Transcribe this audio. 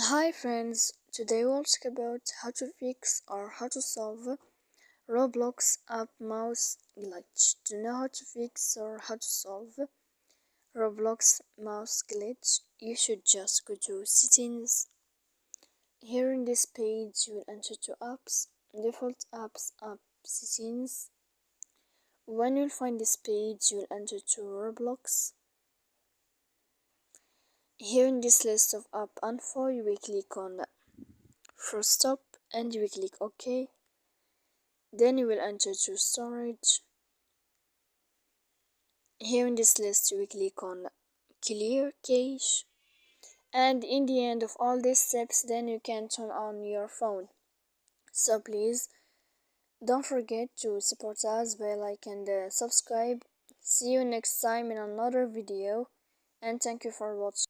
Hi friends, today we'll talk about how to fix or how to solve Roblox app mouse glitch. To know how to fix or how to solve Roblox mouse glitch, you should just go to settings. Here in this page you will enter to apps, default apps, app settings. When you'll find this page you will enter to Roblox. Here in this list of app info you will click on first stop and you will click OK. Then you will enter to storage. Here in this list you will click on clear cache, and in the end of all these steps then you can turn on your phone. So please don't forget to support us by like and subscribe. See you next time in another video, and thank you for watching.